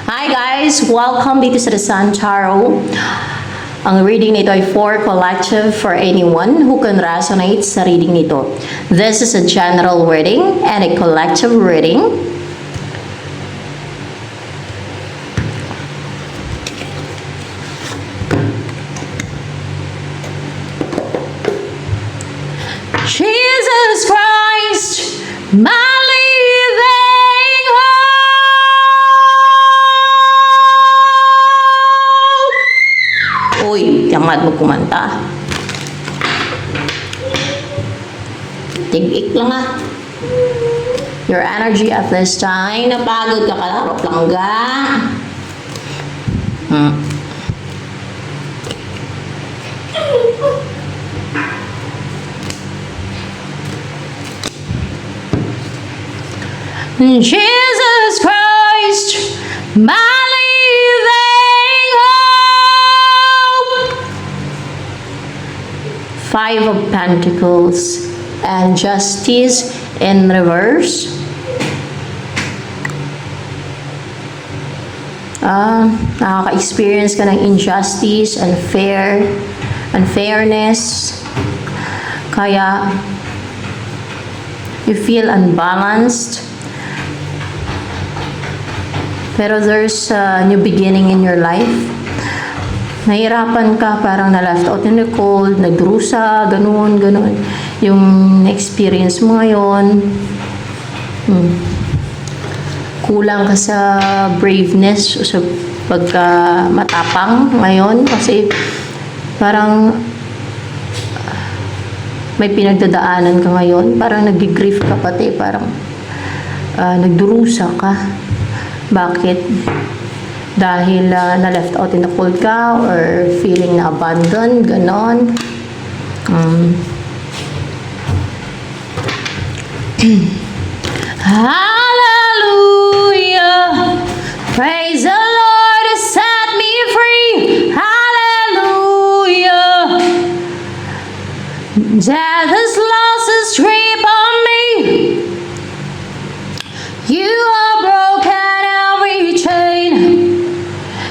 Hi guys! Welcome dito sa The Sun Tarot. Ang reading nito ay for collective for anyone who can resonate sa reading nito. This is a general reading and a collective reading. Jesus Christ, my living hope. Uy, tamad mo kumanta. Tig-ik lang ah. Your energy at this time, napagod ka kalaro plangga. Jesus Christ, my living hope. Five of Pentacles and Justice in reverse. Nakaka-experience ka ng injustice, unfairness. Kaya you feel unbalanced. Pero there's a new beginning in your life. Nahirapan ka, parang na-left out in the cold, nagdurusa, ganun. Yung experience mo ngayon. Kulang ka sa braveness o sa pagka matapang ngayon. Kasi parang may pinagdadaanan ka ngayon. Parang nag-grief ka pati, parang nagdurusa ka. Bakit? Dahil na-left out in the cold ka or feeling na abandoned, ganon. Hallelujah! Praise the Lord to set me free! Hallelujah! Death has lost its grip on me. You are broken every chain.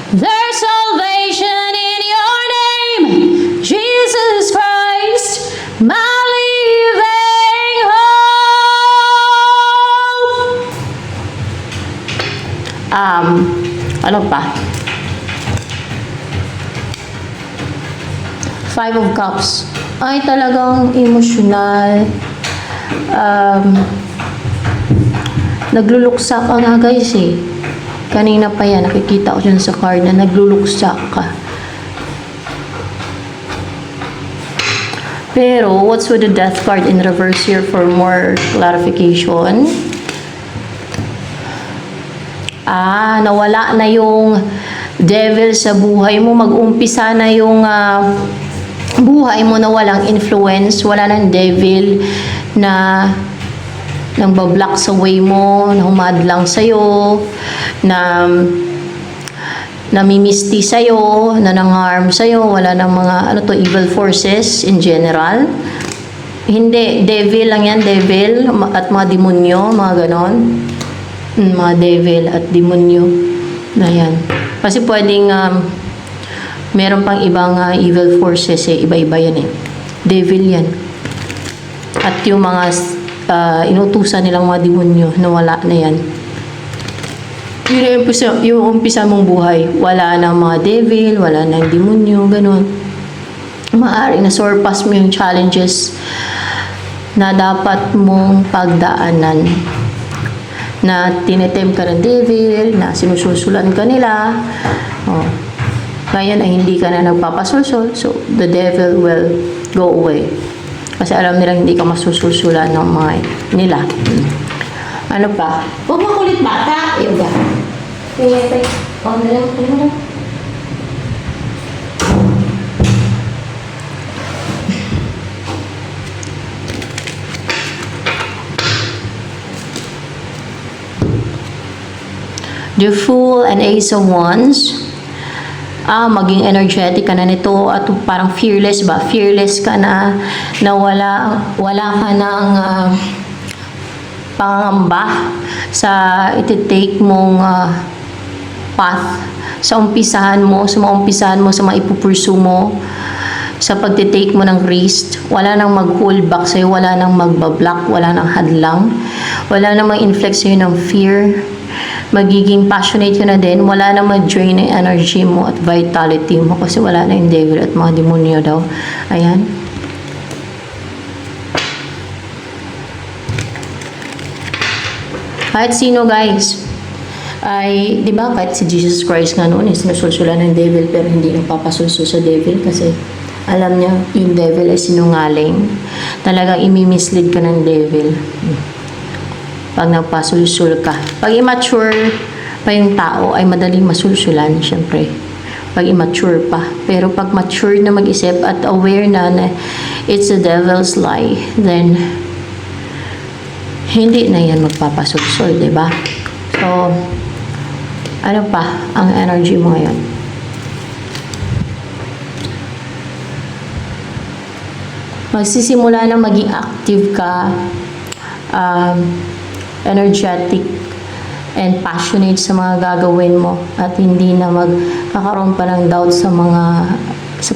There's salvation in your name, Jesus Christ, my living hope. Ano pa? Five of Cups. Ay, talagang emosyonal. Nagluluksa ka nga guys eh. Kanina pa yan, nakikita ko dyan sa card na nagluluksa ka. Pero, what's with the death card in reverse here for more clarification? Nawala na yung devil sa buhay mo. Mag-umpisa na yung buhay mo na walang influence. Wala nang devil na nang bablock sa way mo, na humadlang sa'yo, na namimisti sa'yo, na nang-harm sa'yo, wala nang mga, evil forces in general. Hindi, devil lang yan, devil, at mga demonyo, mga ganon. Mga devil at demonyo, na yan. Kasi pwedeng, meron pang ibang evil forces iba-iba yan Devil yan. At yung mga inutusan nilang mga demonyo na wala na yan. Yung umpisa mong buhay, wala na mga devil, wala na demonyo, ganun. Maaaring na-surpass mo yung challenges na dapat mong pagdaanan. Na tinetem ka ng devil, na sinususulan ka nila. Ngayon ay hindi ka na nagpapasulsul, so the devil will go away. Kasi alam nila hindi ka masususulan ng mga nila. Ano pa? Huwag makulit bata. Ayaw ba? Kaya, The Fool and Ace of Wands. Maging energetic ka na nito at parang fearless ba? Fearless ka na wala ka ng pangamba sa iti-take mong path, sa umpisahan mo, sa mga ipupursu mo, sa pagtitake mo ng risk. Wala nang mag-hold back sa'yo, wala nang magbablock, wala nang hadlang, wala nang mag-inflict sa'yo ng fear. Magiging passionate ka na din, wala nang mag-drain ng energy mo at vitality mo kasi wala na yung devil at mga demonyo daw. Ayan. Kahit sino, guys, ay, di ba, kahit si Jesus Christ nga noon, sinusulsulan ng devil pero hindi nagpapasulsul sa devil kasi alam niya yung devil ay sinungaling. Talagang imi-mislead ka ng devil pag nagpasulsul ka. Pag immature pa yung tao ay madaling masulsulan, syempre. Pag immature pa. Pero pag mature na mag-isip at aware na it's the devil's lie, then hindi na yan magpapasulsul, di ba? So, ano pa ang energy mo ngayon? Magsisimula na maging active ka, energetic, and passionate sa mga gagawin mo at hindi na magkakaroon pa ng doubt sa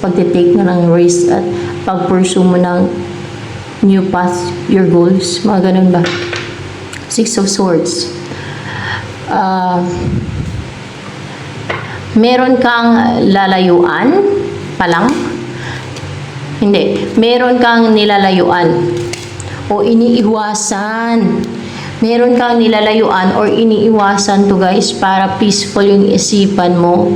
pagtitake na ng risk at pag-pursue mo ng new path, your goals, mga ganun ba? Six of Swords. Meron kang lalayuan pa lang? Hindi. Meron kang nilalayuan o iniiwasan. Meron kang nilalayuan or iniiwasan to, guys, para peaceful yung isipan mo.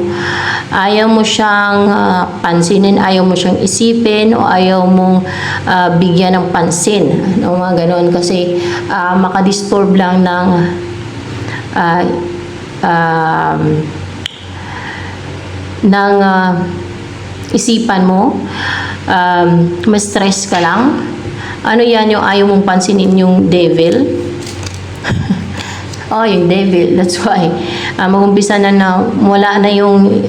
Ayaw mo siyang pansinin, ayaw mo siyang isipin, o ayaw mong bigyan ng pansin. Ano, mga ganon. Kasi makadisturb lang ng isipan mo. Ma-stress ka lang. Ano yan yung ayaw mong pansinin, yung devil? Oh, yung devil. That's why. Mag-umpisa na wala na yung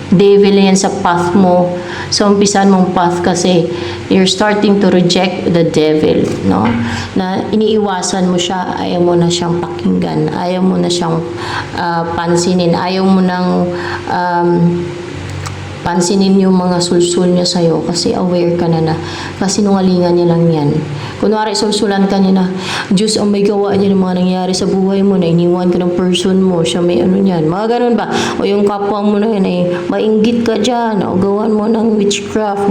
devil yan sa path mo. So, umpisan mong path kasi you're starting to reject the devil, no? Na iniiwasan mo siya, ayaw mo na siyang pakinggan, ayaw mo na siyang pansinin, ayaw mo nang pansinin yung mga sulsul niya sa'yo kasi aware ka na kasi nungalingan niya lang yan. Kunwari, sulsulan ka niya na, Diyos, ang may gawa niya ng mga nangyari sa buhay mo, na iniwan ka ng person mo, siya may ano niyan. Mga ganun ba? O yung kapwa mo na yun, ay mainggit ka dyan, o gawan mo ng witchcraft,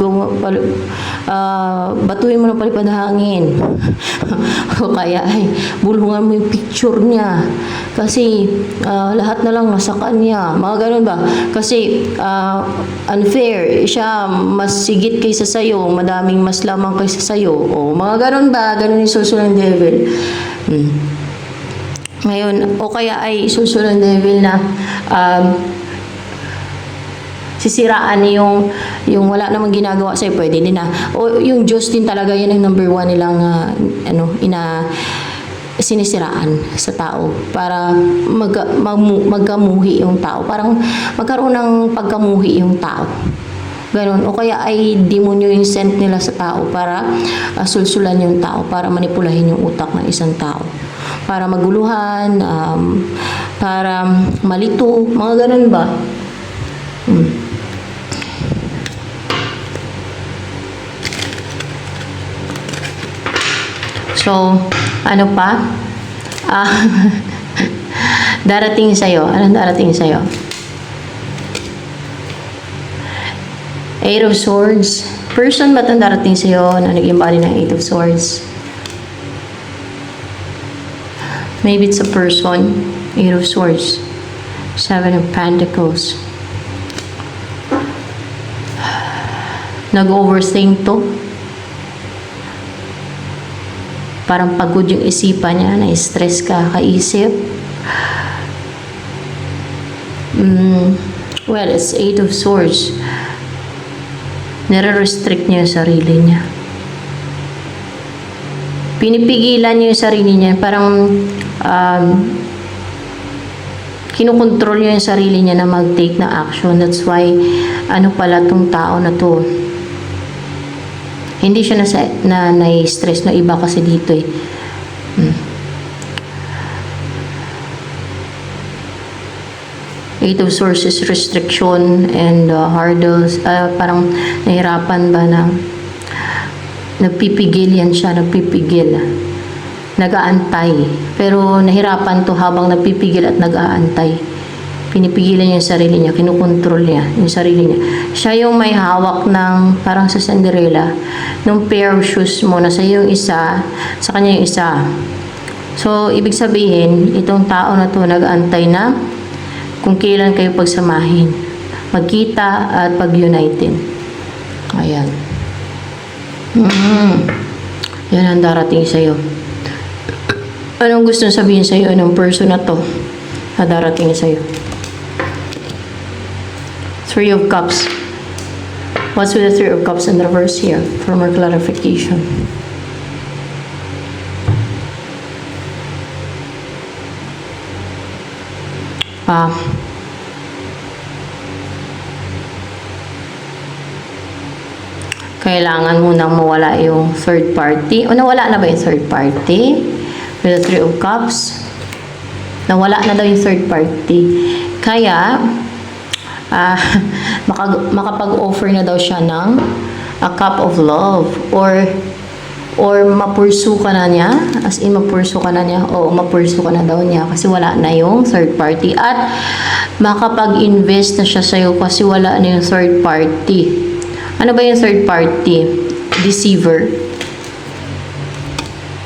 batuin mo ng palipad hangin. O kaya, ay, bulungan mo yung picture niya. Kasi, lahat na lang nasa kanya. Mga ganun ba? Kasi, unfair. Siya mas sigit kaysa sayo, madaming mas lamang kaysa sayo. O mga ganun ba? Ganun yung susunod ng devil. Ngayon, o kaya ay susunod ng devil na sisiraan yung wala namang ginagawa sa'yo, pwede din na. O yung Diyos din talaga, yun ang number one nilang sinisiraan sa tao para magkamuhi yung tao. Parang magkaroon ng pagkamuhi yung tao. Ganon. O kaya ay demonyo yung sent nila sa tao para sulsulan yung tao, para manipulahin yung utak ng isang tao. Para maguluhan, para malito, mga ganon ba? So, ano pa? Darating sa'yo. Anong darating sa'yo? Eight of Swords. Person ba itong darating sa'yo na nag-embody ng Eight of Swords? Maybe it's a person. Eight of Swords. Seven of Pentacles. Nag-overthink to. Parang pagod yung isipan niya, na-stress ka, kaisip. Well, it's Eight of Swords. Nire-restrict niya yung sarili niya. Pinipigilan niya yung sarili niya. Parang kinukontrol niya yung sarili niya na mag-take na action. That's why, ano pala tong tao na to. Hindi siya na-stress na iba kasi dito eh. Eight of Swords, restriction and hurdles. Parang nahirapan ba na nagpipigil yan siya, nagpipigil. Nag-aantay. Pero nahirapan to habang nagpipigil at nag-aantay. Pinipigilan niya yung sarili niya, kinukontrol niya yung sarili niya. Siya yung may hawak ng, parang sa Cinderella, nung pair of shoes mo, nasa yung isa, sa kanya yung isa. So, ibig sabihin, itong tao na to nag-aantay na kung kailan kayo pagsamahin, magkita at pag-united. Ayan. Yan ang darating sa'yo. Anong gusto sabihin sa'yo ng person na to na darating sa'yo? Three of Cups. What's with the Three of Cups in reverse here for more clarification? Kailangan mo nang mawala yung third party. O nawala na ba yung third party? With the Three of Cups. Nawala na daw yung third party. Kaya, makapag-offer na daw siya ng a cup of love or mapursu ka na niya, as in mapursu ka na niya, o mapursu ka na daw niya kasi wala na yung third party, at makapag-invest na siya sa'yo kasi wala na yung third party. Ano ba yung third party? Deceiver.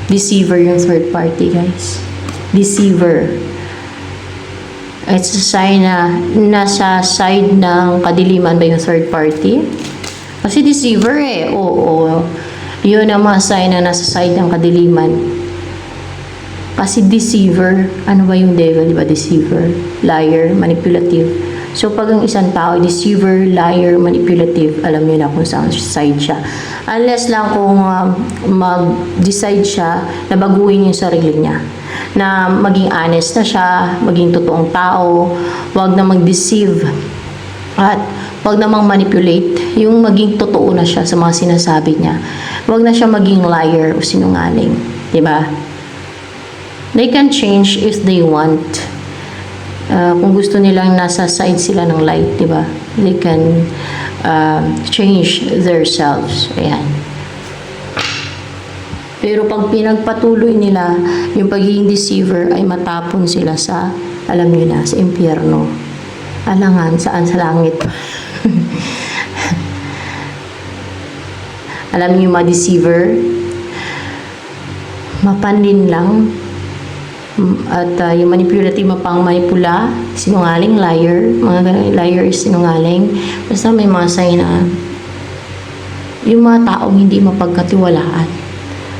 Deceiver yung third party, guys. Deceiver. It's a sign na nasa side ng kadiliman ba yung third party? Kasi deceiver eh. Oo. Yun ang mga sign na nasa side ng kadiliman. Kasi deceiver, ano ba yung devil, di ba? Deceiver, liar, manipulative. So, pag ang isang tao, deceiver, liar, manipulative, alam niyo na kung saan side siya. Unless lang kung mag-decide siya na baguhin yung sarili niya. Na maging honest na siya, maging totoong tao, wag na mag-deceive, at wag na manipulate, yung maging totoo na siya sa mga sinasabi niya. Wag na siya maging liar o sinungaling, di ba? They can change if they want. Kung gusto nilang nasa side sila ng light, di ba? They can change themselves. Ayan. Pero pag pinagpatuloy nila yung pagiging deceiver, ay matapon sila sa, alam niyo na, sa impyerno. Alangan, saan sa langit. Alam niyo mga deceiver, mapanlin lang, at yung manipulative, mapang manipula, sinungaling, liar, mga ganun, liar is sinungaling. Basta may mga sign na yung mga taong hindi mapagkatiwalaan,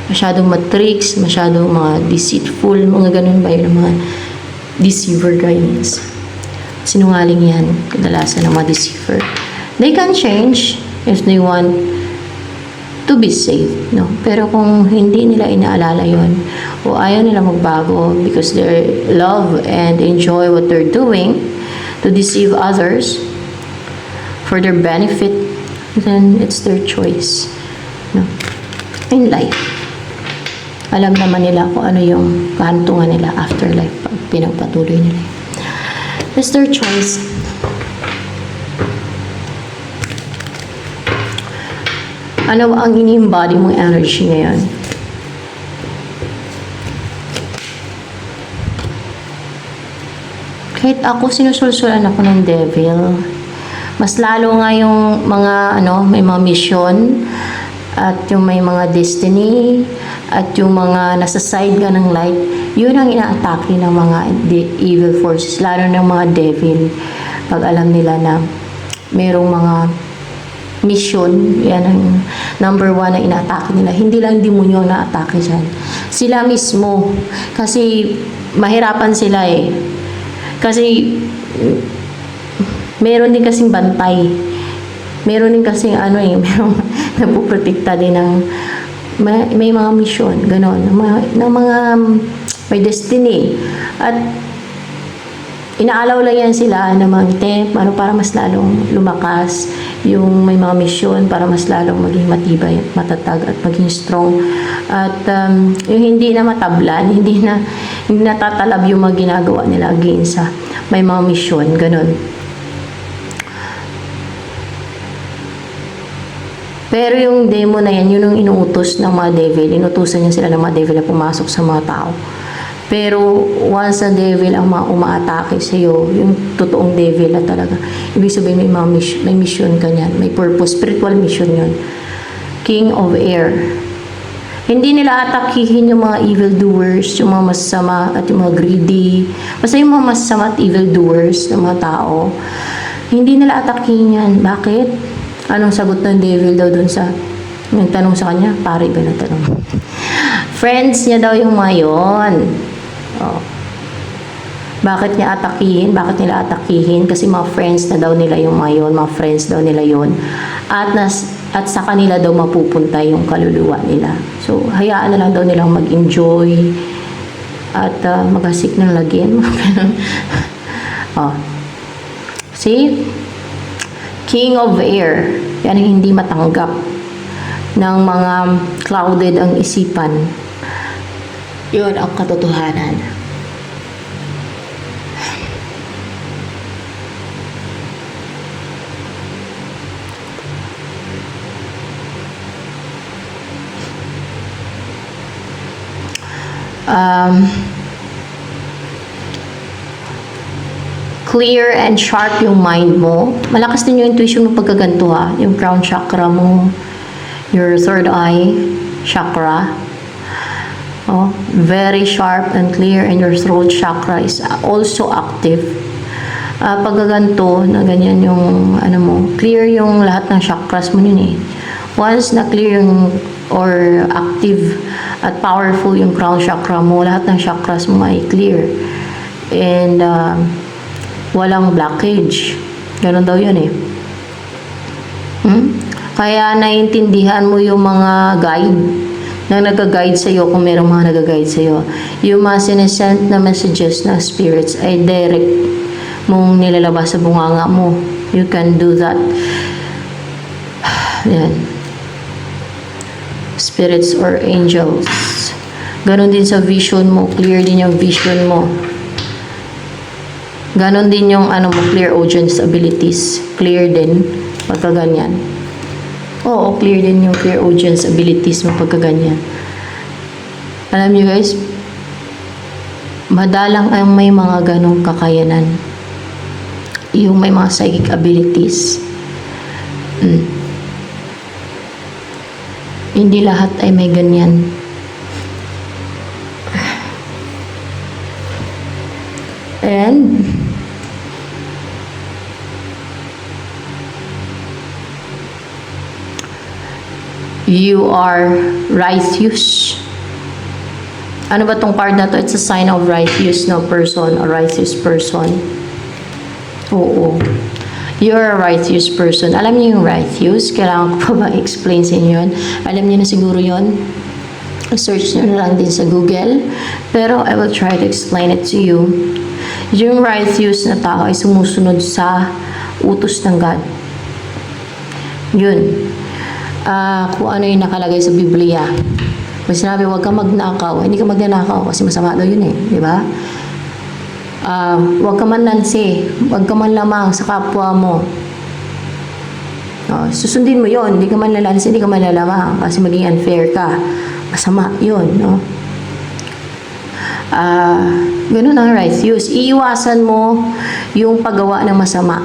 masyadong matrix, masyadong mga deceitful, mga ganun ba yun, mga deceiver, guys. Sinungaling yan, kadalasan ng mga deceiver. They can change if they want to be safe, no? Pero kung hindi nila inaalala yon, o ayaw nila magbago because they love and enjoy what they're doing to deceive others for their benefit, then it's their choice, no? In life, alam naman nila kung ano yung kahantungan nila afterlife pag pinagpatuloy nila. It's their choice. Ano ang ini-embody mong energy ngayon? Kahit ako, sinusulsulan ako ng devil. Mas lalo nga yung mga, may mga mission, at yung may mga destiny, at yung mga nasa side ka ng light, yun ang ina-atake ng mga evil forces, lalo ng mga devil. Pag alam nila na mayroong mga mission, yan ang number 1 na ina-atake nila. Hindi lang demonyo na atake dyan. Sila mismo. Kasi mahirapan sila eh. Kasi meron din kasing bantay. Meron din kasing merong napuprotekta din ng may mga mission, gano'n, ng mga may destiny. At Inaalaw lang yan sila na mag-temp, para mas lalong lumakas, yung may mga misyon para mas lalong maging matibay at matatag at maging strong. At yung hindi na matablan, hindi na tatalab yung mga ginagawa nila against sa may mga misyon, ganun. Pero yung demon na yan, yun yung inuutos ng mga devil. Inutusan niya sila ng mga devil na pumasok sa mga tao. Pero once a devil ang umaatake sa iyo, yung totoong devil na talaga, ibig sabihin may mission ka niyan, may purpose, spiritual mission yun. King of Air. Hindi nila atakihin yung mga evildoers, yung mga masama at yung mga greedy. Basta yung mga masama at evildoers ng mga tao. Hindi nila atakihin yan. Bakit? Anong sagot ng devil daw dun sa nagtanong sa kanya? Pare ba na tanong? Friends niya daw yung mga yun. Oh. Bakit niya atakihin? Bakit nila atakihin? Kasi mga friends na daw nila yung mga yun. Mga friends daw nila yun. At sa kanila daw mapupunta yung kaluluwa nila. So, hayaan na lang daw nilang mag-enjoy at magasik ng lagim. Oh. See? King of Air. Yan ang hindi matanggap ng mga clouded ang isipan. Yun ang katotohanan. Clear and sharp yung mind mo. Malakas din yung intuition mo pagkaganto ha. Yung crown chakra mo, your third eye chakra. Oh, very sharp and clear, and your throat chakra is also active. Pagkaganto na ganyan yung clear yung lahat ng chakras mo yun eh. Once na clear yung or active at powerful yung crown chakra mo, lahat ng chakras mo ay clear. And walang blockage. Ganon daw yun eh. Kaya naiintindihan mo yung mga guide na nag-guide sa'yo kung merong mga nag-guide sa'yo. Yung mga sinesend na messages ng spirits ay direct mong nilalabas sa bunganga mo. You can do that. Yan. Spirits or angels. Ganon din sa vision mo. Clear din yung vision mo. Ganon din yung clear audience abilities. Clear din pagka ganyan. Oo, clear din yung clear audience abilities mo pagka ganyan. Alam niyo guys, madalang ang may mga ganong kakayanan. Yung may mga psychic abilities. Hindi lahat ay may ganyan. And you are righteous. Ano ba tong card na to? It's a sign of righteous, no person, a righteous person. Oo. You're a righteous person. Alam niyo yung righteous? Kailangan ko pa ba explain sa inyo yun? Alam niyo na siguro yun. Search nyo na lang din sa Google. Pero I will try to explain it to you. Yung righteous na tao ay sumusunod sa utos ng God. Yun. Kung ano yung nakalagay sa Biblia. May sinabi, huwag ka magnakaw. Hindi ka magnanakaw kasi masama daw yun eh. Di ba? Huwag ka man lansi. Huwag ka man lamang sa kapwa mo. Susundin mo yun. Hindi ka man lalansi, hindi ka man lalamang kasi maging unfair ka. Masama yun. No? Ganun ang righteous. Iiwasan mo yung paggawa ng masama.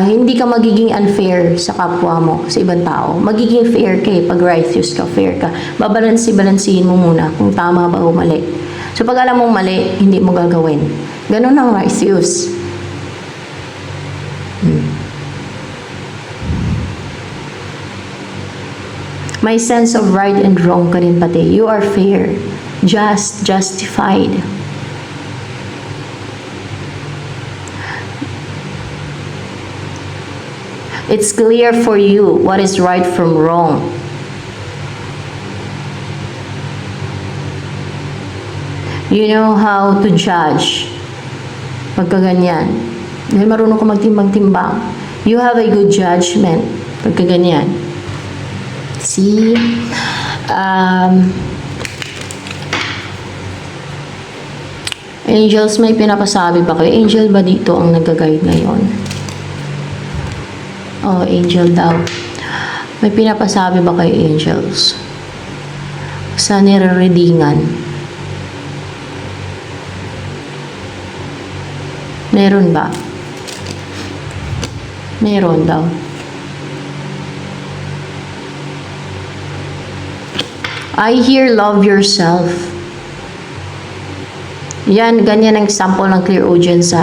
Hindi ka magiging unfair sa kapwa mo, sa ibang tao. Magiging fair ka eh, pag righteous ka, fair ka. Babalansihin mo muna kung tama ba o mali. So pag alam mong mali, hindi mo gagawin. Ganun ang righteous. May sense of right and wrong ka rin pati. You are fair, just, justified. It's clear for you what is right from wrong. You know how to judge. Pagka ganyan. Dahil marunong ka magtimbang-timbang. You have a good judgment. Pagka ganyan. See? Angels, may pinapasabi ba kayo? Angel ba dito ang nag-guide ngayon? Oh, angel daw. May pinapasabi ba kayo, angels? Sa nire-readingan? Meron ba? Meron daw. I hear love yourself. Yan, ganyan ang example ng clear audience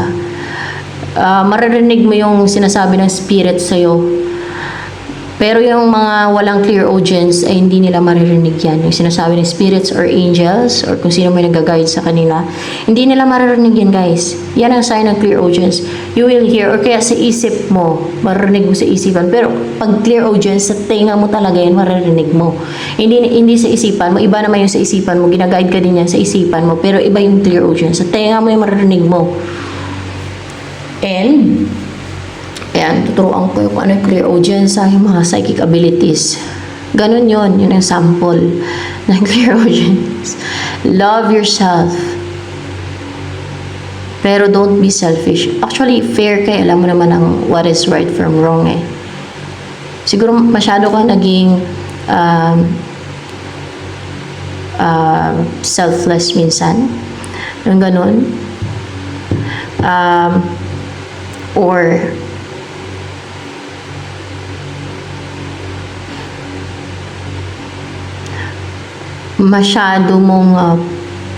maririnig mo yung sinasabi ng spirit sa'yo. Pero yung mga walang clear audience ay hindi nila maririnig yan. Yung sinasabi ng spirits or angels or kung sino may nag-guide sa kanila, hindi nila maririnig yan, guys. Yan ang sign ng clear audience. You will hear or kaya sa isip mo, maririnig mo sa isipan. Pero pag clear audience, sa tenga mo talaga yan, maririnig mo. Hindi sa isipan mo. Iba naman yung sa isipan mo. Gina-guide ka din yan sa isipan mo. Pero iba yung clear audience. Sa tenga mo yung maririnig mo. And ayan, tuturuan ko yung kung ano yung clear audience yung mga psychic abilities. Ganun yun ang sample ng clear audience. Love yourself. Pero don't be selfish. Actually, fair ka, alam mo naman ang what is right from wrong eh. Siguro masyado ka naging selfless minsan. Yung ganun. Or masyado mong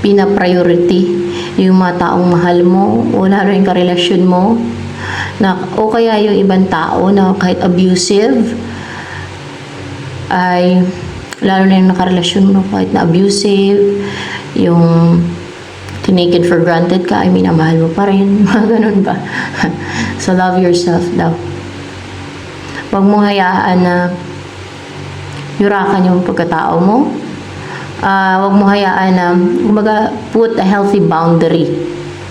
pina-priority yung mga taong mahal mo o lalo yung karelasyon mo o kaya yung ibang tao na kahit abusive ay lalo na yung nakarelasyon mo kahit na abusive, yung tinaken for granted ka, minamahal mo pa rin, mga ganun ba? So love yourself daw. Huwag mong hayaan na yurakan yung pagkatao mo. Huwag mo hayaan na put a healthy boundary,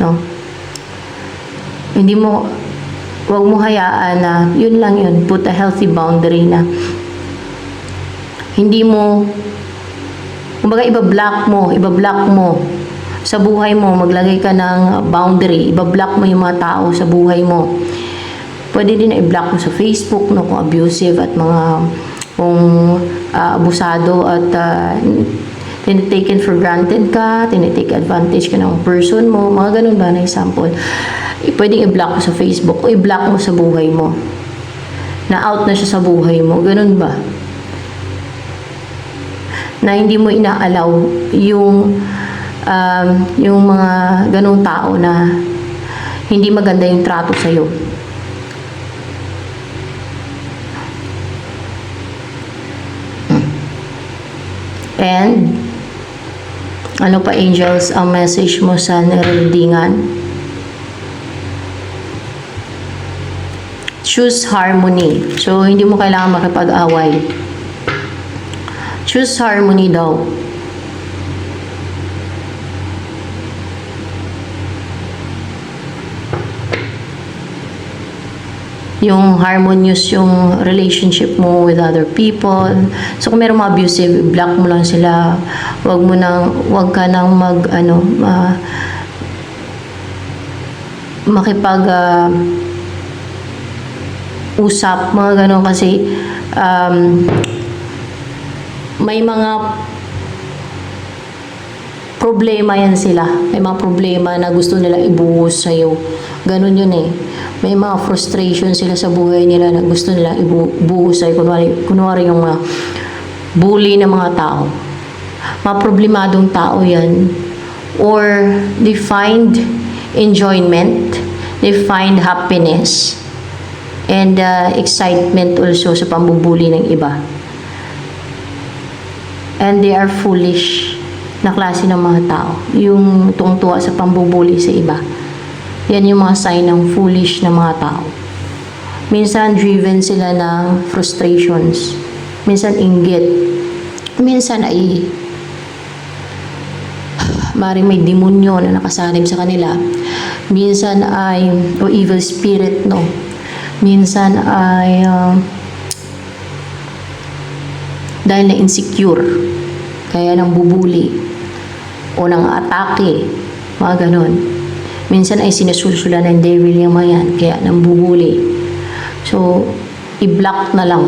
no? Huwag mo hayaan na yun lang yun, put a healthy boundary na hindi mo iba-block mo sa buhay mo, maglagay ka ng boundary, iba-block mo yung mga tao sa buhay mo. Pwede din na i-block mo sa Facebook, no, kung abusive at kung abusado at tinitaken for granted ka, tinitake advantage ka ng person mo, mga ganun ba na example. Pwedeng i-block mo sa Facebook o i-block mo sa buhay mo. Na-out na siya sa buhay mo, ganun ba? Na hindi mo inaalaw yung mga ganung tao na hindi maganda yung trato sa'yo. And ano pa, angels, ang message mo sa nare-readingan? Choose harmony. So, hindi mo kailangan makipag-away. Choose harmony daw. Yung harmonious yung relationship mo with other people. So kung merong mga abusive, block mo lang sila. Wag ka nang makipag usap, mga ganon, kasi may mga problema yan sila. May mga problema na gusto nila ibuhos sa'yo. Ganon yun eh. May mga frustration sila sa buhay nila na gusto nila ibuhos sa'yo. Kunwari yung bully ng mga tao. Mga problemadong tao yan. Or they find enjoyment. They find happiness. And excitement also sa pambubuli ng iba. And they are foolish na klase ng mga tao. Yung tungtuwa sa pambubuli sa iba. Yan yung mga sign ng foolish na mga tao. Minsan driven sila ng frustrations. Minsan inggit. Minsan ay maaaring may demonyo na nakasanib sa kanila. Minsan ay, o evil spirit, no? Minsan ay, dahil na insecure, kaya nang bubuli, o nang atake, mga ganon. Minsan ay sinusulsulan ng devil yung mga yan, kaya nang bubuli. So, i-block na lang,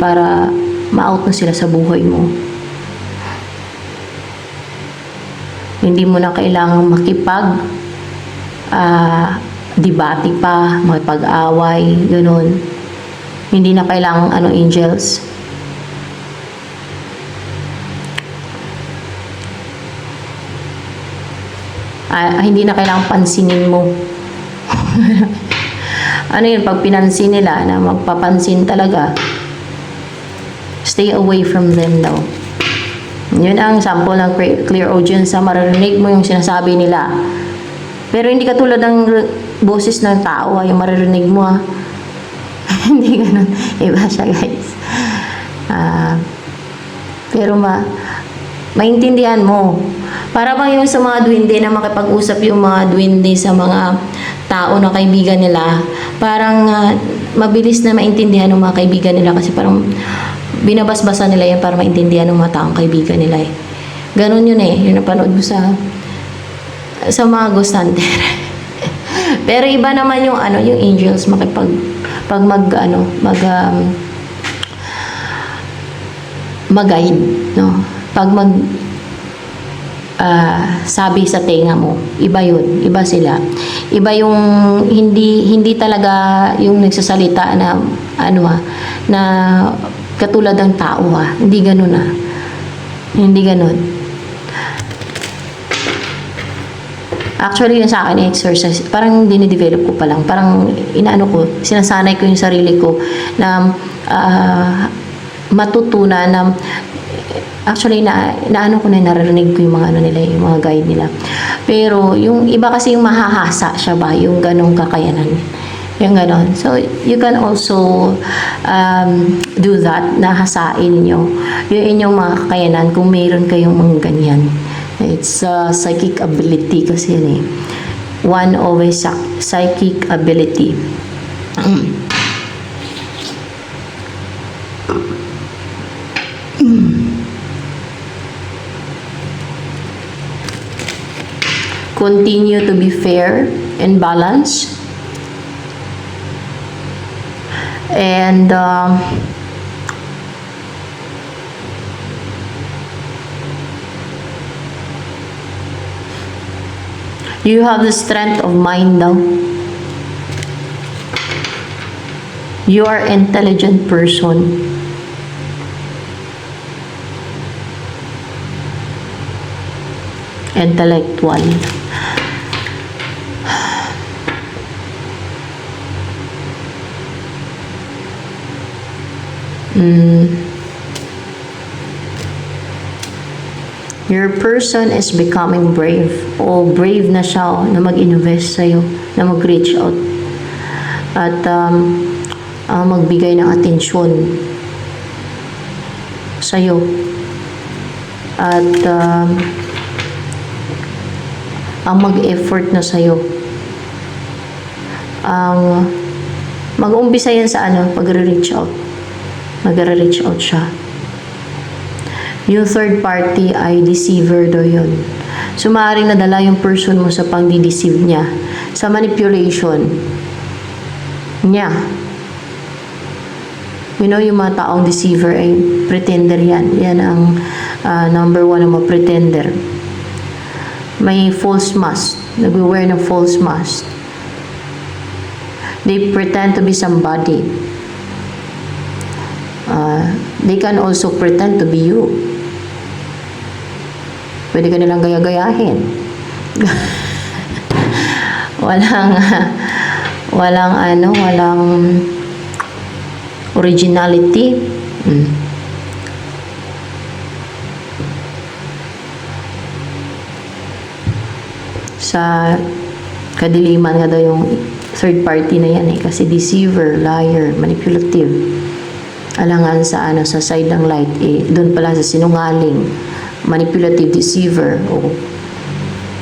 para ma-out na sila sa buhay mo. Hindi mo na kailangang debate pa, makipag-away, gano'n. Hindi na kailangang angels. Hindi na kailangang pansinin mo. Ano yun, pag pinansin nila na magpapansin talaga, stay away from them daw. Yun ang sample ng clear audience, sa maririnig mo yung sinasabi nila. Pero hindi katulad ng boses ng tao, yung maririnig mo. Hindi ganun. Iba siya, guys. Pero maintindihan mo. Para bang yung sa mga duwende na makipag-usap yung mga duwende sa mga tao na kaibigan nila, parang mabilis na maintindihan ng mga kaibigan nila kasi parang binabasbasa nila yan para maintindihan ng mga taong kaibigan nila eh. Ganon yun eh, yung napanood mo sa mga ghost hunter. Pero iba naman yung yung angels mag-guide, no? Pag sabi sa tenga mo, iba yun, iba sila. Iba yung hindi talaga yung nagsasalita na na katulad ng tao Hindi ganun Hindi ganun. Actually, yun sa akin, exercise, parang dinidevelop ko pa lang. Parang sinasanay ko yung sarili ko na matutunan na actually, naririnig ko yung mga nila, yung mga guide nila. Pero, yung iba kasi yung mahahasa siya ba, yung ganong kakayanan. Yung ganon. So, you can also do that, nahasain nyo yung inyong mga kakayanan kung mayroon kayong mga ganyan. It's psychic ability kasi yun eh. One of a psychic ability. Continue to be fair and balanced. And you have the strength of mind now. You are an intelligent person. Intellectual. Your person is becoming brave. O brave na siya na mag-invest sa'yo, na mag-reach out. At magbigay ng atensyon sa'yo. At ang mag-effort na sa'yo. Ang mag-umpisa yan sa pag-reach out. Mag-reach out siya. Yung third party ay deceiver daw yun. So, maaaring nadala yung person mo sa pang-deceive niya. Sa manipulation niya. You know, yung mga taong deceiver ay pretender yan. Yan ang number one ng mga pretender. May false mask. Nag-wear ng false mask. They pretend to be somebody. They can also pretend to be you. Pwede ka nilang gaya-gayahin. walang originality. Sa kadiliman nga daw yung third party na yan kasi deceiver, liar, manipulative. Alangan sa sa side ng light doon pala sa sinungaling, manipulative, deceiver,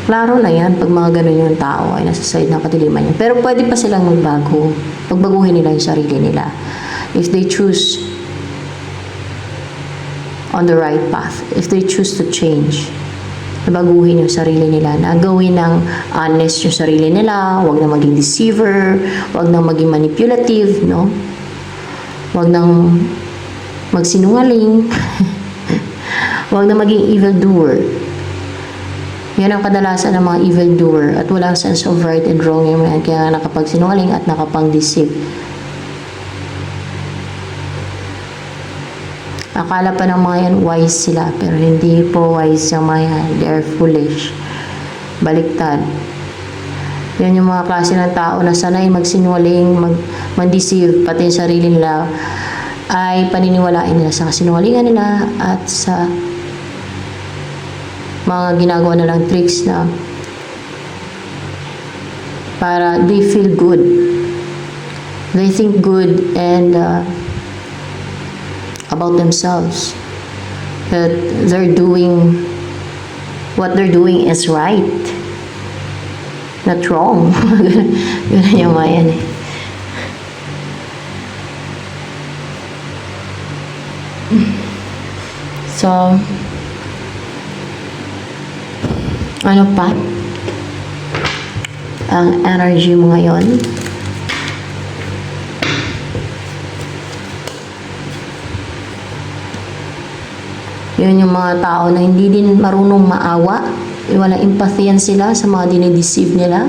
Klaro na yan pag mga ganun yung tao ay nasa side ng kadiliman yan. Pero pwede pa silang magbago. Pagbaguhin nila yung sarili nila. If they choose on the right path. If they choose to change. Nabaguhin yung sarili nila. Na gawin ng honest yung sarili nila. Huwag na maging deceiver. Huwag na maging manipulative. No? Huwag nang magsinungaling. Huwag na maging evildoer. Yan ang kadalasan ng mga evildoer at walang sense of right and wrong yung mga kaya nakapagsinungaling at nakapang-deceive. Akala pa ng mga yan wise sila pero hindi po wise yung mga yan. They are foolish. Baliktad. Yan yung mga klase ng tao na sanay magsinungaling, mag-deceive pati yung sarili nila ay paniniwalain nila sa kasinungalingan nila at sa mga ginagawa nilang tricks na para they feel good. They think good and about themselves. That they're doing what they're doing is right. Not wrong. Ganun yung mga yan eh. So, ano pa? Ang energy mo ngayon. Yun yung mga tao na hindi din marunong maawa. Walang empathy yan sila sa mga dinideceive nila.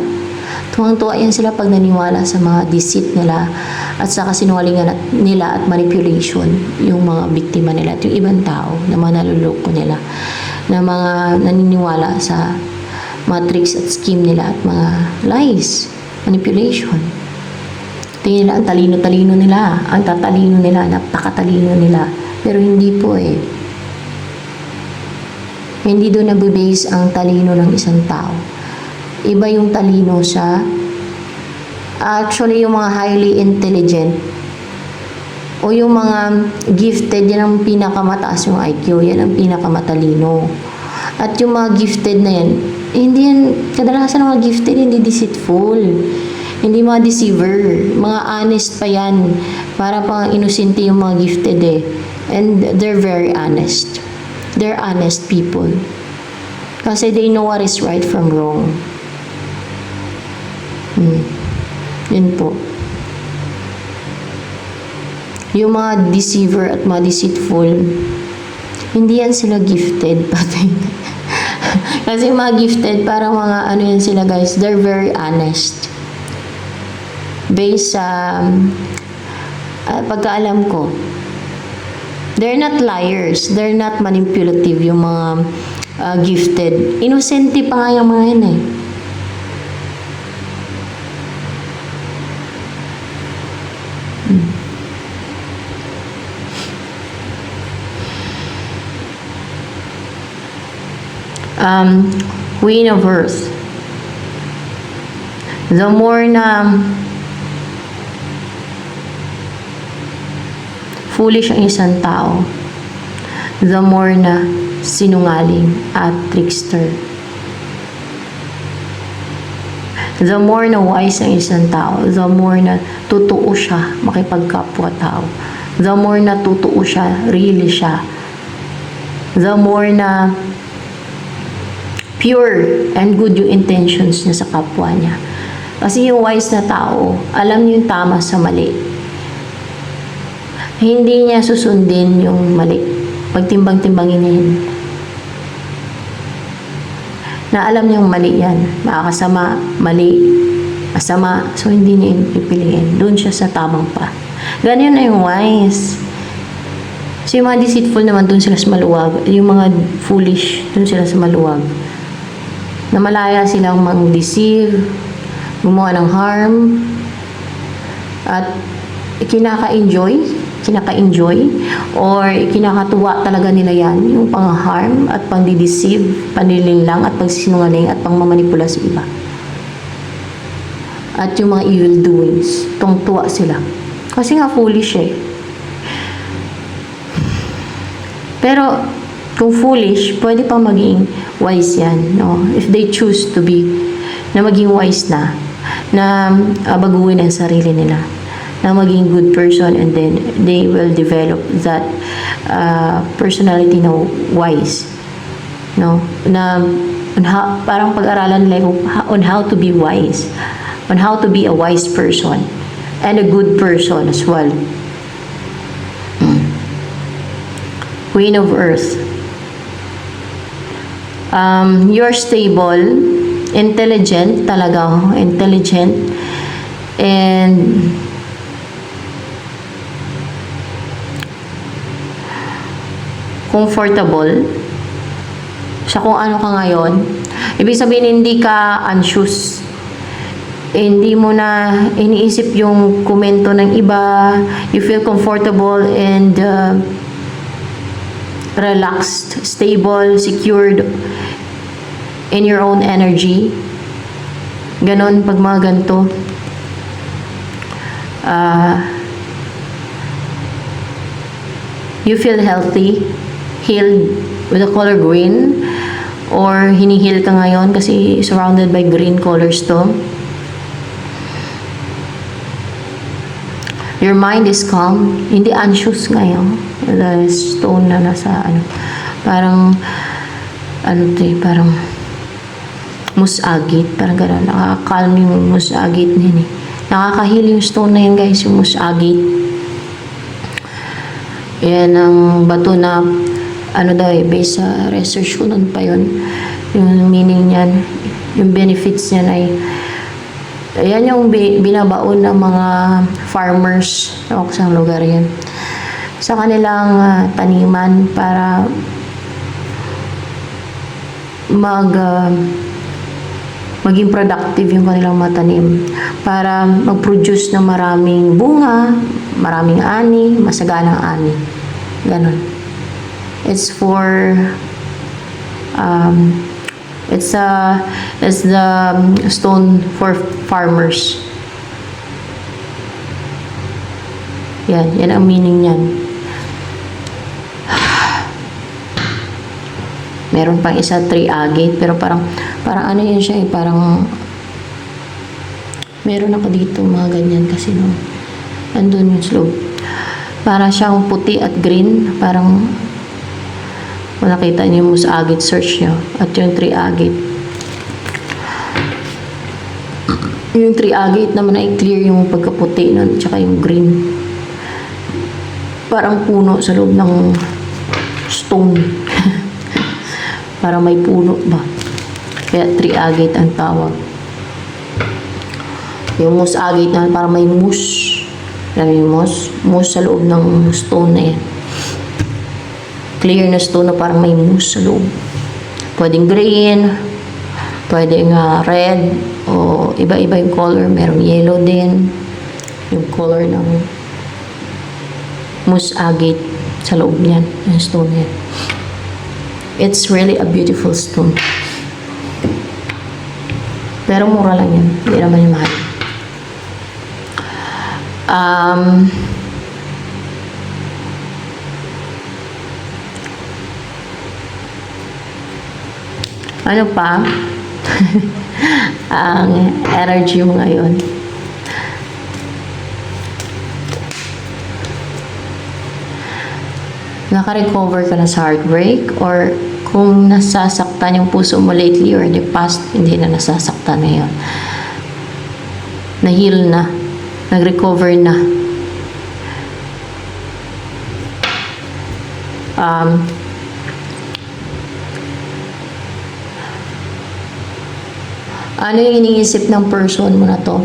Tuwang-tuwa yan sila pag naniwala sa mga deceit nila at sa kasinungalingan nila at manipulation yung mga biktima nila at yung ibang tao na mga naluloko nila na mga naniniwala sa mga tricks at scheme nila at mga lies, manipulation. Tingin nila ang talino-talino nila, ang tatalino nila, napakatalino nila. Pero hindi po eh. Hindi doon nabibase ang talino ng isang tao. Iba yung talino sa actually yung mga highly intelligent o yung mga gifted, yan ang pinakamataas yung IQ, yan ang pinakamatalino. At yung mga gifted na yan, hindi yan, kadalasan ng mga gifted, hindi deceitful. Hindi mga deceiver. Mga honest pa yan. Para pang inosente yung mga gifted eh. And they're very honest. They're honest people. Kasi they know what is right from wrong. Yun po. Yung mga deceiver at mga deceitful, hindi yan sila gifted. Kasi yung mga gifted, parang mga ano yan sila guys, they're very honest. Based sa pagkaalam ko, they're not liars, they're not manipulative yung mga gifted. Inosente pa nga yung mga yan eh. Queen of Earth. The more na foolish ang isang tao, the more na sinungaling at trickster. The more na wise ang isang tao, the more na totoo siya makipagkapwa-tao. The more na totoo siya, really siya. The more na pure and good yung intentions niya sa kapwa niya. Kasi yung wise na tao, alam niya yung tama sa mali. Hindi niya susundin yung mali. Pagtimbang-timbangin niya yun. Na alam niyang mali yan. Makakasama, mali, masama. So, hindi niya yung pipiliin. Doon siya sa tamang pa. Ganyan na yung wise. So, yung mga deceitful naman, doon sila sa maluwag. Yung mga foolish, doon sila sa maluwag. Na malaya silang mang-deceive, gumawa ng harm, at kinaka-enjoy, or kinakatuwa talaga nila yan, yung pang-harm at pang-deceive, panlilinlang at pagsinungaling at pang-mamanipula sa iba. At yung mga evil doings, tungtuwa sila. Kasi nga foolish eh. Pero, Kung foolish, pwede pa maging wise yan, no? If they choose to be, na maging wise na baguhin ang sarili nila, na maging good person, and then they will develop that personality na wise, no? Na parang pag-aralan nila on how to be wise, on how to be a wise person and a good person as well. Queen of Earth. You're stable, intelligent talaga, intelligent, and comfortable sa kung ano ka ngayon. Ibig sabihin, hindi ka anxious. Hindi mo na iniisip yung komento ng iba. You feel comfortable and relaxed, stable, secured in your own energy. Ganon pag mga ganito. You feel healthy, healed with the color green, or hinihil ka ngayon kasi surrounded by green colors to. Your mind is calm, hindi anxious ngayon. The stone na nasa parang parang musagit, parang gano'n. Nakaka-calm yung musagit niya. Nakaka-heal yung stone na yun, guys, yung musagit. Yan ang bato na based sa research ko nun pa yun. Yung meaning niyan, yung benefits niyan ay ayan yung binabaon ng mga farmers sa lugar yan, sa kanilang taniman para maging productive yung kanilang matanim, para mag-produce ng maraming bunga, maraming ani, masaganang ani. Ganon. It's for it's the stone for farmers. Yan ang meaning niyan. Meron pang isa, 3 agate, pero parang yun siya parang meron ako dito mga ganyan kasi no. Andun yung slope. Para siyang puti at green, parang kung nakita niyo mo sa agate, search niyo. At yung 3 agate. Yung 3 agate naman ay clear yung pagkaputi nun, tsaka yung green. Parang puno sa loob ng stone. Parang may puno ba? Kaya 3 agate ang tawag. Yung moose agate na parang may moose. Alam mo yung moose? Moose sa loob ng stone na yan. Clear na stone na parang may moose sa loob. Pwedeng green, pwedeng red, o iba-iba yung color. Merong yellow din. Yung color ng moose agate sa loob niyan. Yung stone yan. It's really a beautiful stone. Pero mura lang yan. Hindi naman yung mahal. Ano pa? Ang energy mo ngayon. Naka-recover ka na sa heartbreak, or kung nasasaktan yung puso mo lately or in the past, hindi na nasasaktan ngayon. Na-heal na. Nag-recover na. Ano yung iniisip ng person mo na to?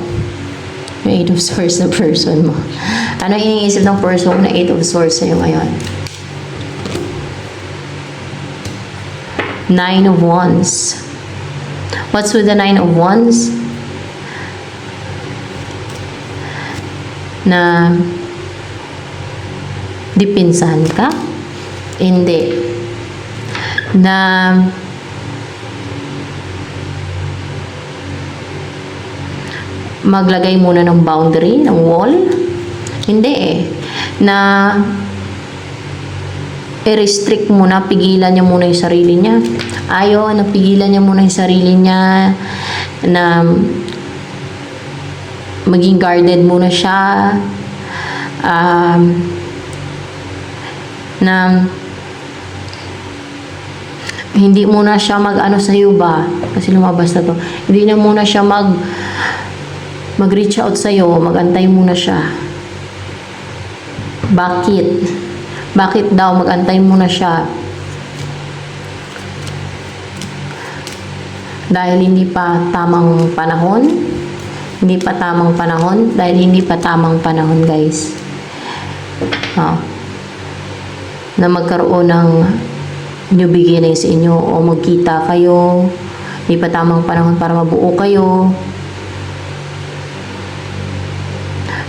Yung 8 of Swords na person mo. Ano yung iniisip ng person mo na 8 of Swords sa'yo ngayon? 9 of Wands. What's with the 9 of Wands? Na dipinsahan ka? Hindi. Na maglagay muna ng boundary, ng wall? Hindi eh. Na i-restrict muna, pigilan niya muna yung sarili niya. Ayaw, napigilan niya muna yung sarili niya na maging guarded muna siya. Na hindi muna siya mag-ano sa'yo ba? Kasi lumabas na to. Hindi na muna siya mag-reach out sa'yo. Mag-antay muna siya. Bakit? Bakit daw mag-antay muna siya? Dahil hindi pa tamang panahon? Hindi pa tamang panahon? Dahil hindi pa tamang panahon, guys. Na magkaroon ng new beginning sa inyo o magkita kayo. Hindi pa tamang panahon para mabuo kayo.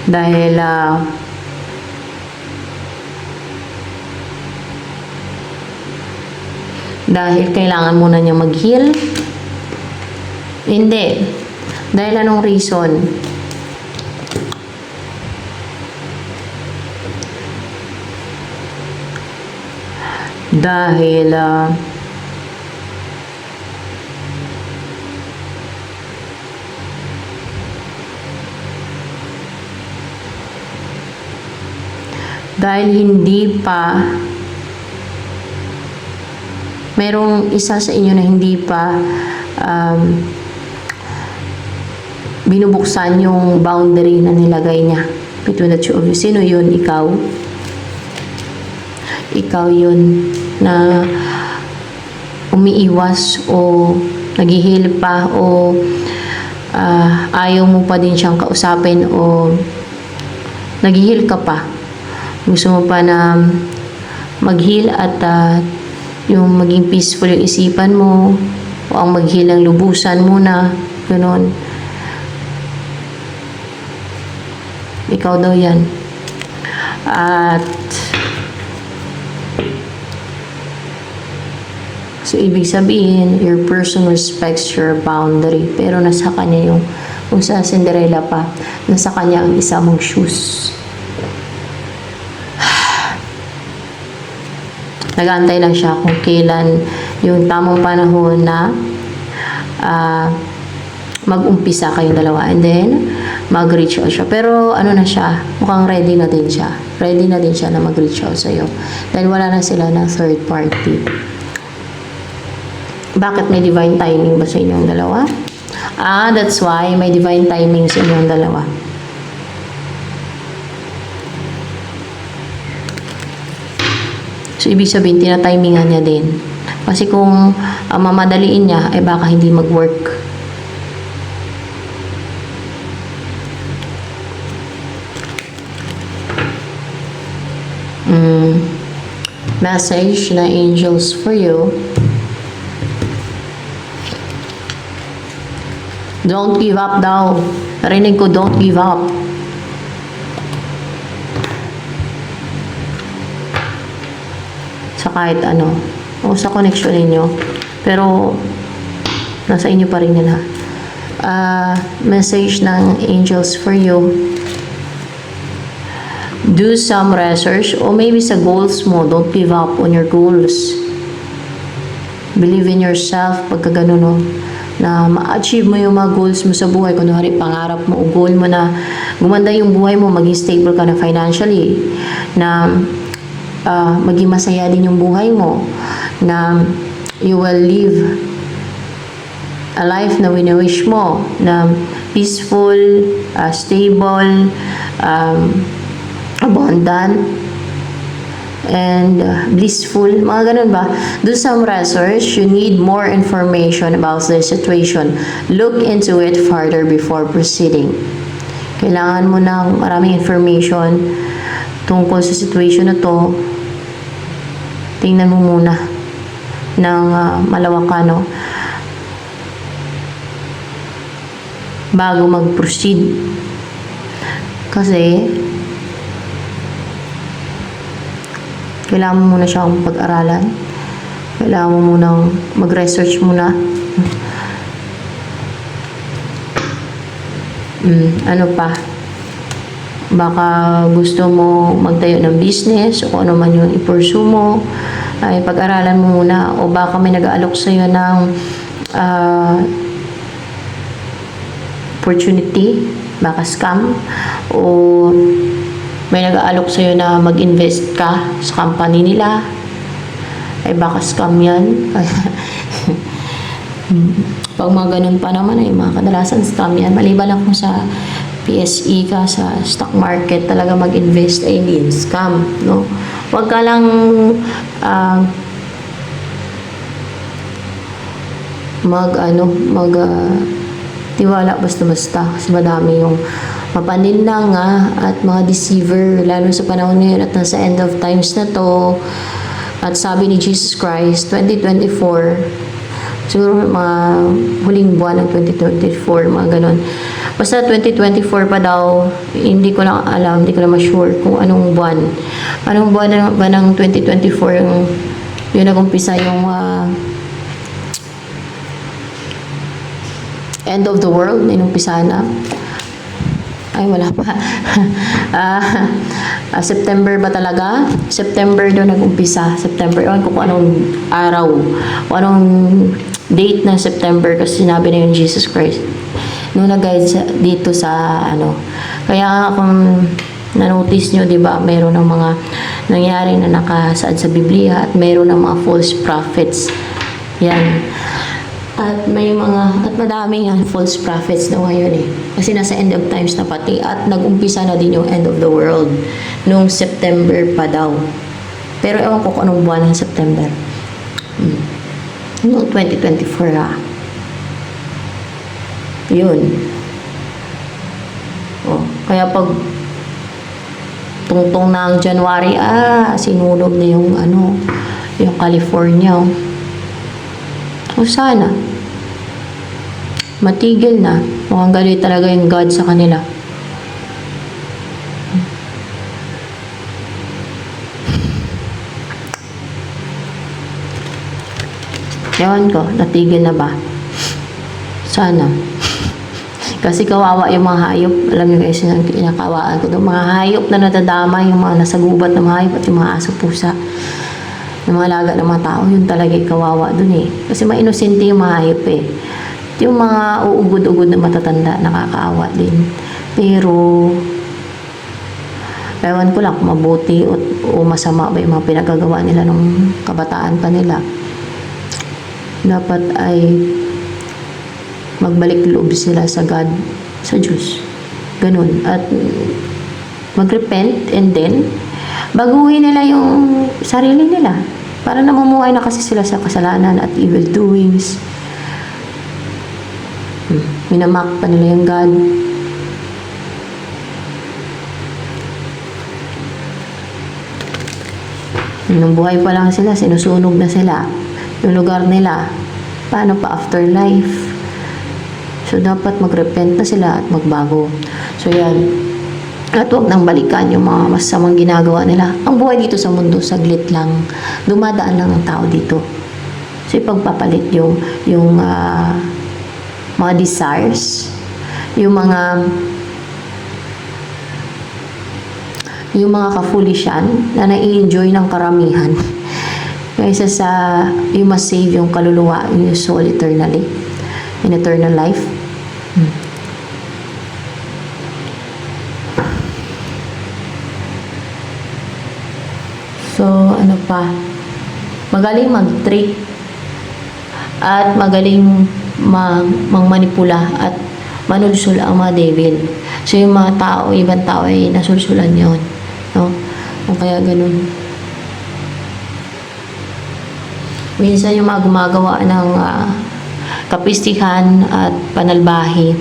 Dahil kailangan muna niya mag-heal. Hindi. Dahil anong reason? Dahil hindi pa merong isa sa inyo na hindi pa binubuksan yung boundary na nilagay niya between the two of you. Sino yun? Ikaw? Ikaw yun na umiiwas o naghihil pa o ayaw mo pa din siyang kausapin o naghihil ka pa. Gusto mo pa na mag-heal at yung maging peaceful yung isipan mo o ang mag-heal ang lubusan muna. Ganon. Ikaw daw yan. At so, ibig sabihin, your person respects your boundary. Pero nasa kanya yung, kung sa Cinderella pa, nasa kanya ang isa mong shoes. Nag-aantay lang siya kung kailan yung tamang panahon na mag-umpisa kayong dalawa. And then, mag-reach out siya. Pero ano na siya, mukhang ready na din siya. Ready na din siya na mag-reach out sa'yo. Dahil wala na sila ng third party. Bakit may divine timing ba sa inyong dalawa? That's why may divine timing sa inyong dalawa. So, ibig sabihin, tinatimingan niya din. Kasi kung mamadaliin niya, ay baka hindi mag-work. Message na angels for you. Don't give up daw. Narinig ko, don't give up. Sa kahit ano. O sa connection ninyo. Pero, nasa inyo pa rin yan ha. Message ng angels for you. Do some research o maybe sa goals mo. Don't give up on your goals. Believe in yourself pagka ganun no. Na ma-achieve mo yung mga goals mo sa buhay. Kunwari, pangarap mo o goal mo na gumanda yung buhay mo, maging stable ka na financially, na maging masaya din yung buhay mo, na you will live a life na wini-wish mo, na peaceful, stable, abundant, and blissful, mga ganun ba? Do some research. You need more information about the situation. Look into it further before proceeding. Kailangan mo ng maraming information tungkol sa situation na to. Tingnan mo muna ng malawakano bago mag-proceed. Kasi kailangan mo muna siyang pag-aralan. Kailangan mo munang mag-research muna. Ano pa? Baka gusto mo magtayo ng business o kung ano man yung i-pursue mo, ay pag-aralan mo muna. O baka may nag-aalok sa'yo ng opportunity, baka scam, o may nag-aalok sa'yo na mag-invest ka sa company nila, ay baka scam yan. Pag mga ganun pa naman ay mga kadalasan scam yan. Maliban lang kung sa PSE ka, sa stock market talaga mag-invest, ay hindi yun scam, no? Huwag ka lang tiwala basta-basta kasi madami yung mapaninlang at mga deceiver, lalo sa panahon ngayon at nasa end of times na to. At sabi ni Jesus Christ, 2024, siguro mga huling buwan ng 2024, mga ganon. Basta 2024 pa daw, hindi ko lang alam, hindi ko lang ma-sure kung anong buwan. Anong buwan ba ng 2024 yung nag-umpisa yung end of the world, inumpisa na. Ay, wala pa. September ba talaga? September daw nag-umpisa. September. Ewan ko kung anong araw. Kung anong date ng September kasi sinabi na yung Jesus Christ. Nung nag-guide dito sa Kaya kung na-notice nyo, di ba, mayroon ng mga nangyari na nakasaad sa Biblia at mayroon ng mga false prophets. Yan. At madaming false prophets na ngayon Kasi nasa end of times na pati at nag-umpisa na din yung end of the world nung September pa daw. Pero ewan ko kung anong buwan ng September. Noong 2024 Yun. Kaya pag tungtong na ang January, sinunog na yung yung California. Sana matigil na. Mukhang galit talaga yung God sa kanila. Ewan ko, natigil na ba? Sana. Kasi kawawa yung mga hayop. Alam niyo guys, yung kinakawaan ko. Yung mga hayop na nadadama, yung mga nasa gubat ng mga hayop at yung mga aso, pusa. Yung mga alaga ng mga tao, yun talaga kawawa dun Kasi mainosente yung mga hayop Yung mga uugod-ugod na matatanda, nakakaawa din. Pero, ewan ko lang kung mabuti o masama ba yung mga pinagagawa nila nung kabataan pa nila. Dapat ay magbalik loob sila sa God, sa Diyos. Ganun. At mag-repent and then baguhin nila yung sarili nila. Para namumuhay na kasi sila sa kasalanan at evil doings. Minamak pa nila yung God. Nung buhay pa lang sila, sinusunog na sila. Yung lugar nila. Paano pa afterlife? So, dapat mag-repent na sila at magbago. So, yan. At huwag nang balikan yung mga masamang ginagawa nila. Ang buhay dito sa mundo, saglit lang. Dumadaan lang ang tao dito. So, ipagpapalit yung mga desires, yung mga kafulisyan na nai-enjoy ng karamihan. Kaysa sa you must save yung kaluluwa, yung soul eternally. In eternal life. So, ano pa? Magaling mag-trick at magaling mangmanipula at manulsul ang mga devil. So, yung mga tao, ibang tao ay nasulsulan yun. No? Kaya ganun. Minsan yung mga gumagawa ng kapistihan at panalbahi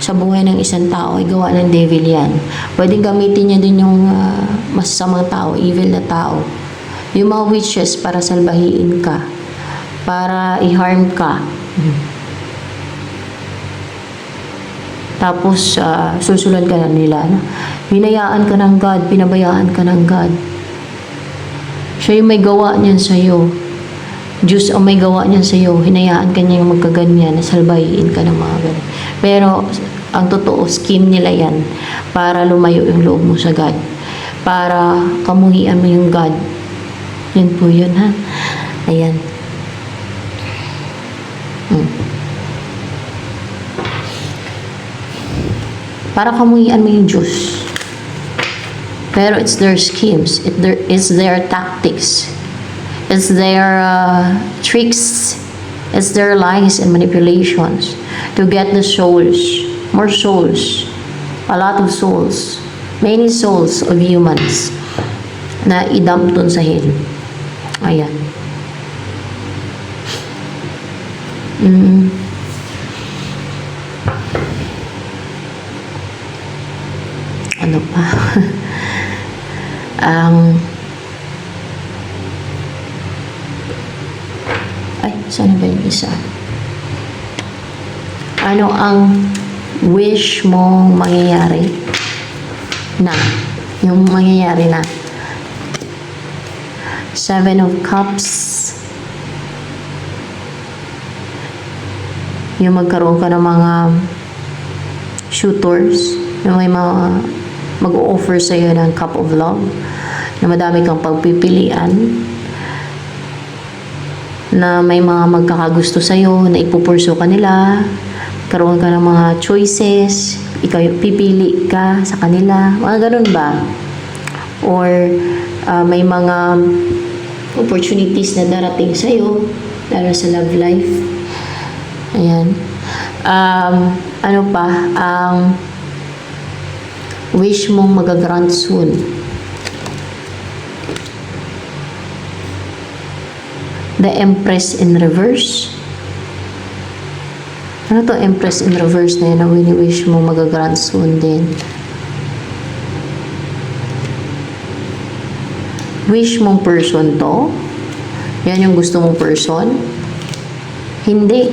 sa buhay ng isang tao ay gawa ng devil yan. Pwedeng gamitin niya din yung masasamang tao, evil na tao. Yung mga witches para salbahiin ka, para i-harm ka. Tapos, susulan ka na nila. Hinayaan ka ng God, pinabayaan ka ng God. Siya yung may gawa niyan sa'yo. Diyos ang may gawa niyan sa'yo. Hinayaan ka niya yung magkaganyan, salbahiin ka ng mga ganyan. Pero, Ang totoo, scheme nila yan para lumayo yung loob mo sa God. Para kamuhian mo yung God. Yan po yun, ha? Ayan. Para kamuhian mo yung Diyos. Pero it's their schemes. It's their tactics. It's their tricks. It's their lies and manipulations to get the souls, more souls, a lot of souls, many souls of humans na idump dun sa hell. Ayan. Ano pa? Sana ba yung isa? Ano ang wish mong mangyayari na? Yung mangyayari na. 7 of Cups. Yung magkaroon ka ng mga shooters. Yung may mga mag-o-offer sa'yo ng cup of love. Na madami kang pagpipilian. Na may mga magkakagusto sa'yo, na ipupurso ka nila, karoon ka ng mga choices, ikaw pipili ka sa kanila, mga ganun ba? Or may mga opportunities na darating sa'yo, lalo sa love life. Ayan. Ano pa? Ang wish mong magagrant soon. The Empress in reverse. Ano to Empress in reverse na yun na wini-wish mo magagrant soon din? Wish mong person to? Yan yung gusto mong person? Hindi.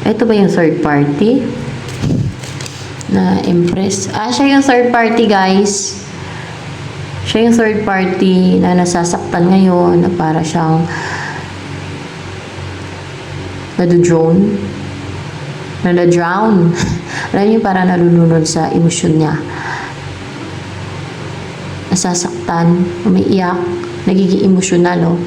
Ito ba yung third party? Na Empress. Siya yung third party, guys. Siya yung third party na nasasaktan ngayon, na para siyang nadodrone, nadodrown. Alam niyo, para nalulunod sa emosyon niya. Nasasaktan, umiiyak, nagiging emosyonal,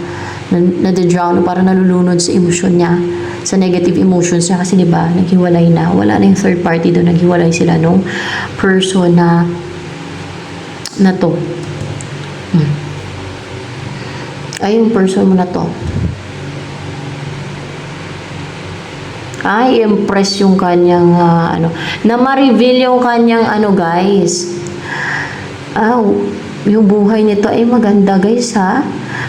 nadodrown, para nalulunod sa emosyon niya, sa negative emotions niya. Kasi diba, naghiwalay na. Wala na yung third party doon, naghiwalay sila nung person na to. Ay, yung person mo na to. Ay, impress yung kanyang, na ma-reveal yung kanyang, guys. Yung buhay nito ay maganda, guys, ha?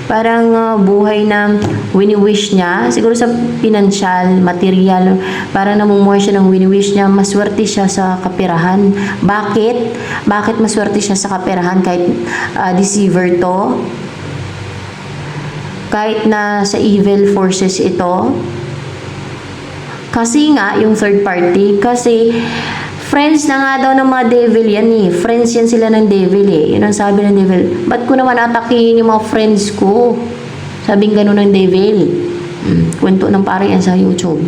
Parang buhay na wini-wish niya. Siguro sa financial, material, parang namumuhay siya ng wini-wish niya. Maswerte siya sa kapirahan. Bakit? Bakit maswerte siya sa kapirahan kahit deceiver to? Kahit na sa evil forces ito? Kasi nga, yung third party, kasi friends na nga daw ng mga devil yan eh. Friends yan sila ng devil eh. Yun ang sabi ng devil. Ba't ko naman atakihin yung mga friends ko? Sabing ganun ng devil. Kwento ng pare yan sa YouTube.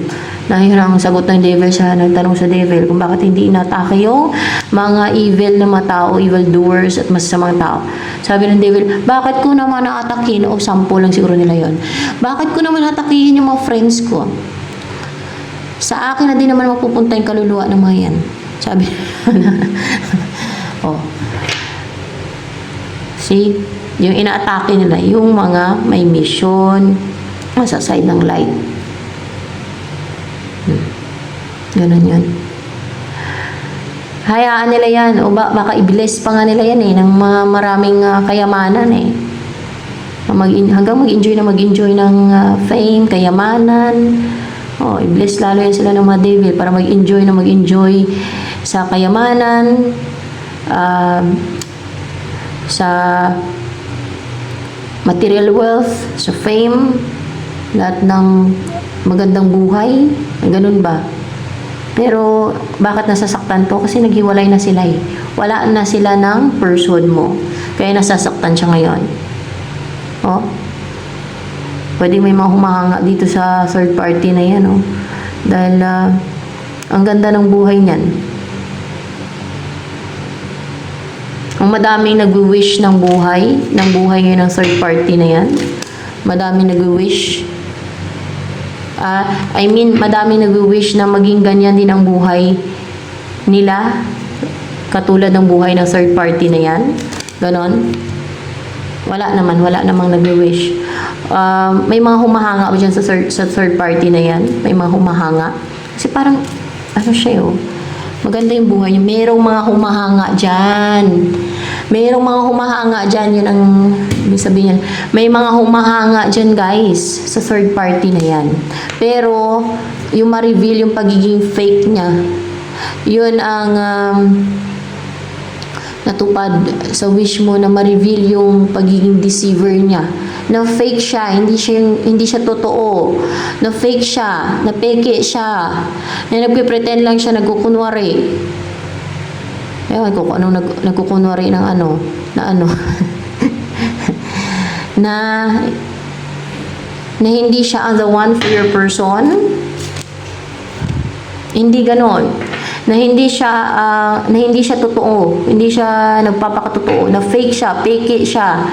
Yun ang sagot ng devil sa nagtanong sa devil kung bakit hindi inatake yung mga evil na mga tao, evil doers at masasamang tao. Sabi ng devil, bakit ko naman naatakin? O sample lang siguro nila yon. Bakit ko naman atakihin yung mga friends ko? Sa akin na din naman mapupunta yung kaluluwa ng mga yan. Sabi see, yung inaatake nila, yung mga may mission sa side ng light. Ganun yun. Hayaan nila yan. O baka i-bless pa nga nila yan eh, ng maraming kayamanan eh. Hanggang mag-enjoy ng fame, kayamanan. I-bless lalo yan sila ng mga devil para mag-enjoy sa kayamanan, sa material wealth, sa fame, lahat ng magandang buhay. Ganun ba? Pero bakit nasasaktan to? Kasi naghiwalay na sila eh. Wala na sila ng person mo. Kaya nasasaktan siya ngayon. Pwede may mga humahanga dito sa third party na yan, Dahil Ang ganda ng buhay niyan. Ang madaming nag-wish ng buhay ngayon ng third party na yan. Madaming nag-wish. Madaming nag-wish na maging ganyan din ang buhay nila. Katulad ng buhay ng third party na yan. Ganon. Wala namang nag-wish. May mga humahanga ba dyan sa third party na yan? May mga humahanga. Kasi parang, siya maganda yung buhay niya. Merong mga humahanga dyan. Merong mga humahanga dyan. Yun ang ibig sabihin yan. May mga humahanga dyan, guys, sa third party na yan. Pero, yung ma-reveal yung pagiging fake niya, yun ang natupad sa wish mo na ma-reveal yung pagiging deceiver niya. Na fake siya, hindi siya totoo. Na fake siya, na peke siya. Na nagpe-pretend lang siya, nagkukunwari. Ewan ko kung anong nagkukunwari ng na hindi siya the one for your person. Hindi ganon. Na hindi siya totoo, hindi siya nagpapakatotoo, na fake siya, peke siya.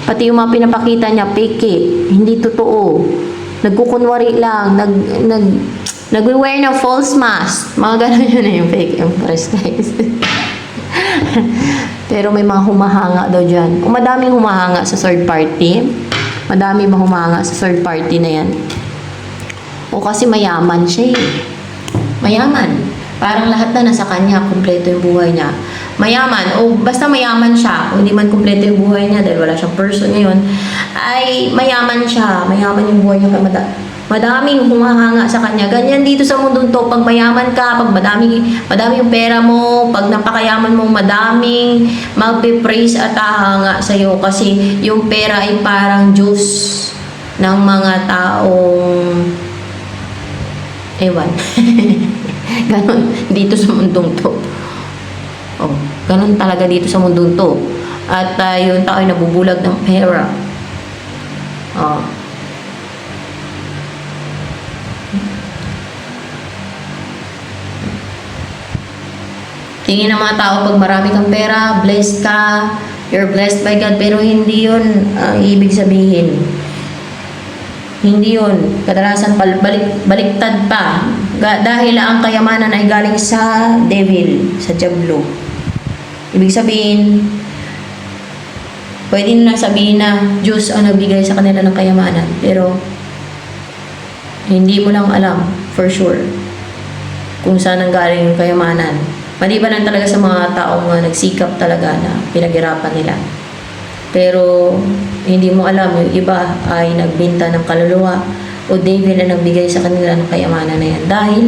Pati yung mga pinapakita niya, peke, hindi totoo. Nagkukunwari lang, nag-wear ng false mask. Mga ganun yun yung fake empress, guys. Pero may mga humahanga daw dyan. O madaming humahanga sa third party. Madami ba humahanga sa third party na yan? O kasi mayaman siya eh. Mayaman. Parang lahat na nasa kanya, kumpleto yung buhay niya. Mayaman, o basta mayaman siya, o hindi man kumpleto yung buhay niya dahil wala siyang person ngayon, ay mayaman siya, mayaman yung buhay niya. Madaming humahanga sa kanya. Ganyan dito sa mundong to, pag mayaman ka, pag madami yung pera mo, pag napakayaman mo, madaming magpe-praise at hahanga sa'yo kasi yung pera ay parang Diyos ng mga taong ewan. Ganon dito sa mundong to. Ganon talaga dito sa mundong to. At yung tao ay nabubulag ng pera. Tingin ng mga tao pag marami kang pera, blessed ka, you're blessed by God, pero hindi yun ang ibig sabihin. Hindi yun. Kadalasan baliktad pa. Dahil ang kayamanan ay galing sa devil, sa diablo. Ibig sabihin, pwede nilang sabihin na Diyos ang nagbigay sa kanila ng kayamanan. Pero, hindi mo lang alam, for sure, kung saan ang galing yung kayamanan. Maliban lang talaga sa mga taong nagsikap talaga na pinaghirapan nila. Pero, hindi mo alam, yung iba ay nagbinta ng kaluluwa o devil na nagbigay sa kanila ng kayamanan na yan. Dahil,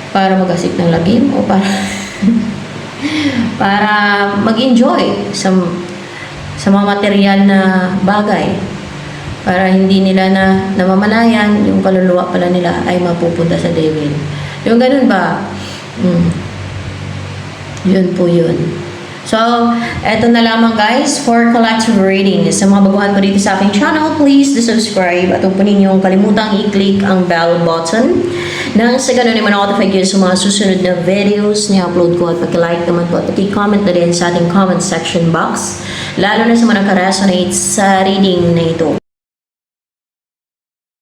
para mag-asik ng lagim o para mag-enjoy sa mga material na bagay. Para hindi nila namamalayan, yung kaluluwa pala nila ay mapupunta sa devil. Yung ganun ba? Yun po yun. So, eto na lamang guys for collective reading. Sa mga baguhan po dito sa aking channel, please subscribe at huwag po ninyong kalimutang i-click ang bell button nang sa ganun ay ma-notify kayo sa mga susunod na videos na upload ko at pag-like naman po at pag-comment na din sa ating comment section box, lalo na sa mga nakaresonate sa reading na ito.